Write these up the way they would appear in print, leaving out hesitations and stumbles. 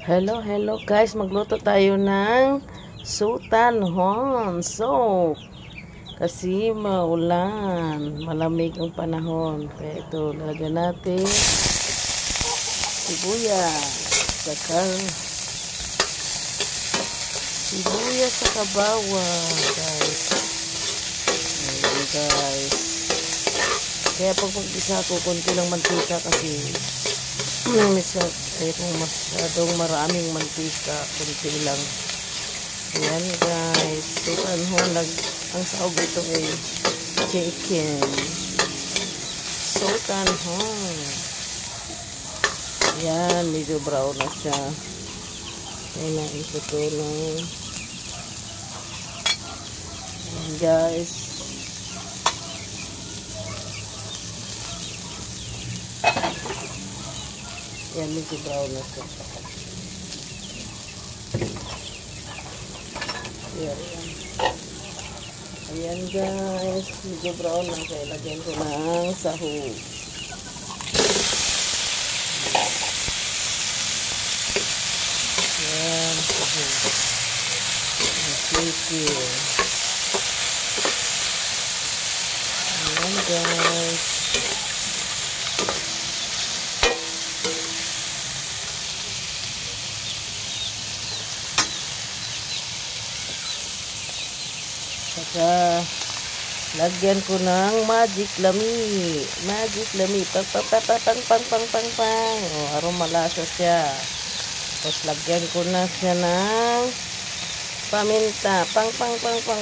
Hello, hello guys. Magluto tayo ng sutanhon. So, kasi maulan, malamig ang panahon. Kaya ito, lalagyan natin sibuyas sa bawang, guys. Ayan, guys. Kaya pag mag-isa ko, konti lang mantika kasi kung masyadong maraming mantika, kunti lang. Ayan guys, sutanhon, ang sahog ito ay chicken sutanhon. Ayan, medyo brown na siya. Ayan na, itutulong. Ayan guys. Ayan, medyo brown na siya. Ayan guys, medyo brown na. Kaya lagyan ko ng sahog. Ayan, sahog. Chicken. Ayan guys. Saka lagyan ko ng magic lami. Pang. Oh, aromalasa siya. Tapos lagyan ko na siya ng paminta. Pang. Diba?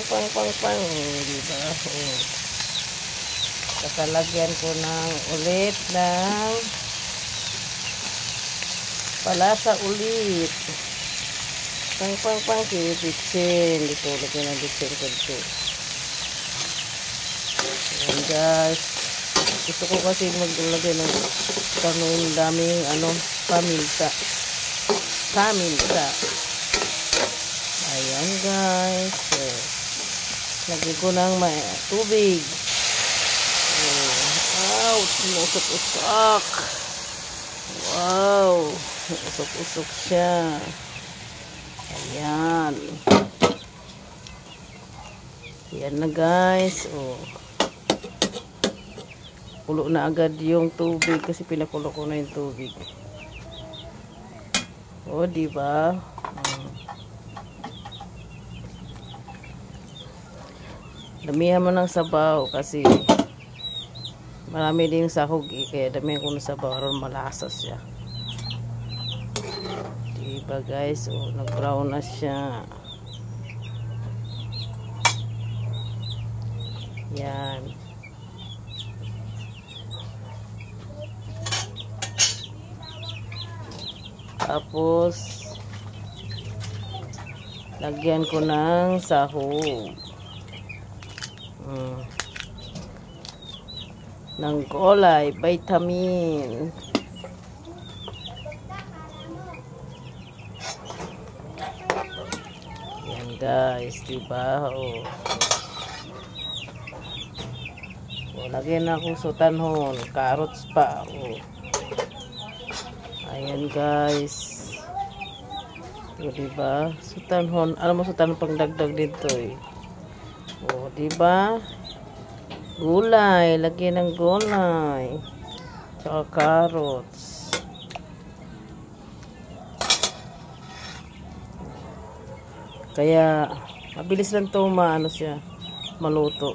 Oh. Saka lagyan ko ng ulit ng palasa ulit. Pang, kitchen. Dito, lagyan ng kitchen ko. Ayan guys. Gusto ko kasi maglagay ng daming paminta. Ayan guys. So, lagyan ko ng tubig. Wow, sinusok-usok. Wow, usok-usok siya. Ayan. Ayan na guys. Oh. Kulo na agad yung tubig kasi pinakulo ko na yung tubig. Oh, diba? Damihan mo ng sabaw kasi marami din sahog kaya damihan ko ng sabaw para malasa siya. Diba guys, oh, nag-brown na siya. Yan. Tapos lagyan ko ng sahog. Ng gulay, vitamin. Guys, diba? Oh. Oh, lagyan na akong sutanhon, carrots pa. Oh. Ayan guys. Oh, diba? Sutanhon, alam mo sutanhon pang dagdag dito eh. Oh, diba? Gulay, lagyan ng gulay. Tsaka carrots. Kaya mabilis lang to maluto.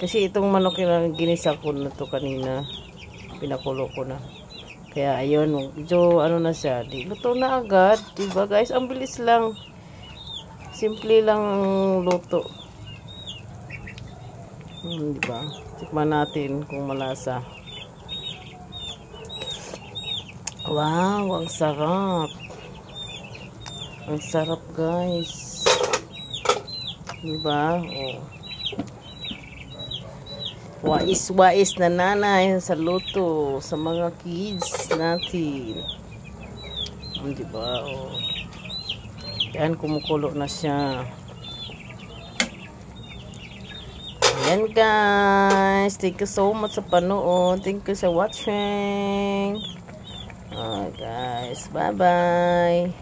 Kasi itong manok yung ginisa ko na to kanina, pinakulo ko na. Kaya ayun, medyo na siya, di luto na agad, diba guys? Ang bilis lang. Simple lang luto. Diba? Tikman natin kung malasa. Wow, ang sarap. Ang sarap guys. Diba? Oh. Wais na nanay sa luto sa mga kids natin. Diba? Oh. Yan, kumukulo na siya. Ayan guys. Thank you so much sa panood. Thank you sa watching. Guys, bye-bye.